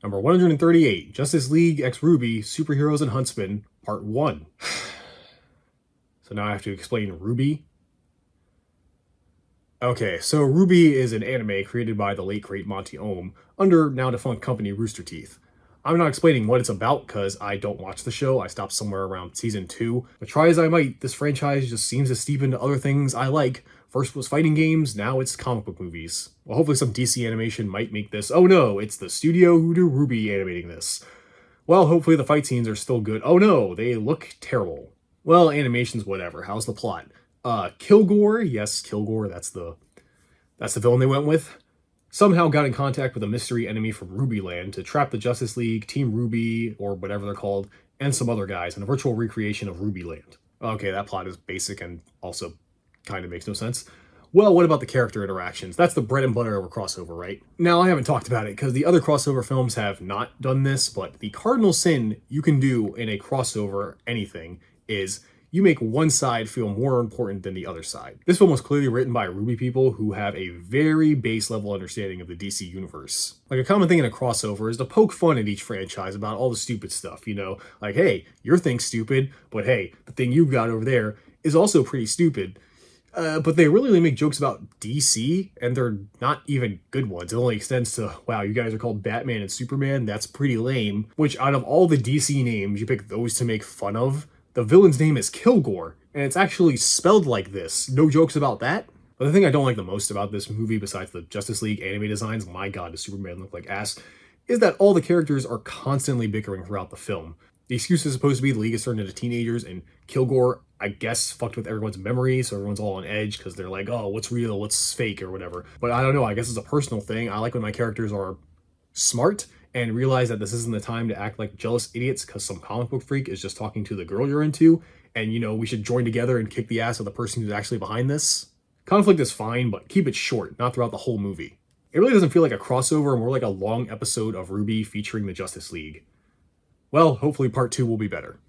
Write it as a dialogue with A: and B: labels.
A: Number 138, Justice League X Ruby, Superheroes and Huntsmen, Part 1. So now I have to explain Ruby. Okay, so Ruby is an anime created by the late great Monty Ohm under now defunct company Rooster Teeth. I'm not explaining what it's about because I don't watch the show. I stopped somewhere around season 2. But try as I might, this franchise just seems to steep into other things I like. First was fighting games, now it's comic book movies. Well, hopefully some DC animation might make this. Oh no, it's the studio who do Ruby animating this. Well, hopefully the fight scenes are still good. Oh no, they look terrible. Well, animation's whatever. How's the plot? Kilgore, yes, Kilgore, that's the villain they went with, somehow got in contact with a mystery enemy from Rubyland to trap the Justice League, Team Ruby, or whatever they're called, and some other guys in a virtual recreation of Rubyland. Okay, that plot is basic and also kind of makes no sense. Well, what about the character interactions? That's the bread and butter of a crossover, right? Now, I haven't talked about it because the other crossover films have not done this, but the cardinal sin you can do in a crossover anything is you make one side feel more important than the other side. This film was clearly written by Ruby people who have a very base level understanding of the DC universe. Like a common thing in a crossover is to poke fun at each franchise about all the stupid stuff, like, hey, your thing's stupid, but hey, the thing you've got over there is also pretty stupid. But they really only make jokes about DC, and they're not even good ones. It only extends to, wow, you guys are called Batman and Superman? That's pretty lame. Which, out of all the DC names, you pick those to make fun of? The villain's name is Kilgore, and it's actually spelled like this. No jokes about that? But the thing I don't like the most about this movie, besides the Justice League anime designs, my god, does Superman look like ass, is that all the characters are constantly bickering throughout the film. The excuse is supposed to be the League is turned into teenagers, and Kilgore, I guess, fucked with everyone's memory, so everyone's all on edge because they're like, oh, what's real, what's fake, or whatever. But I don't know, I guess it's a personal thing. I like when my characters are smart and realize that this isn't the time to act like jealous idiots because some comic book freak is just talking to the girl you're into, and we should join together and kick the ass of the person who's actually behind this. Conflict is fine, but keep it short, not throughout the whole movie. It really doesn't feel like a crossover, more like a long episode of Ruby featuring the Justice League. Well, hopefully part 2 will be better.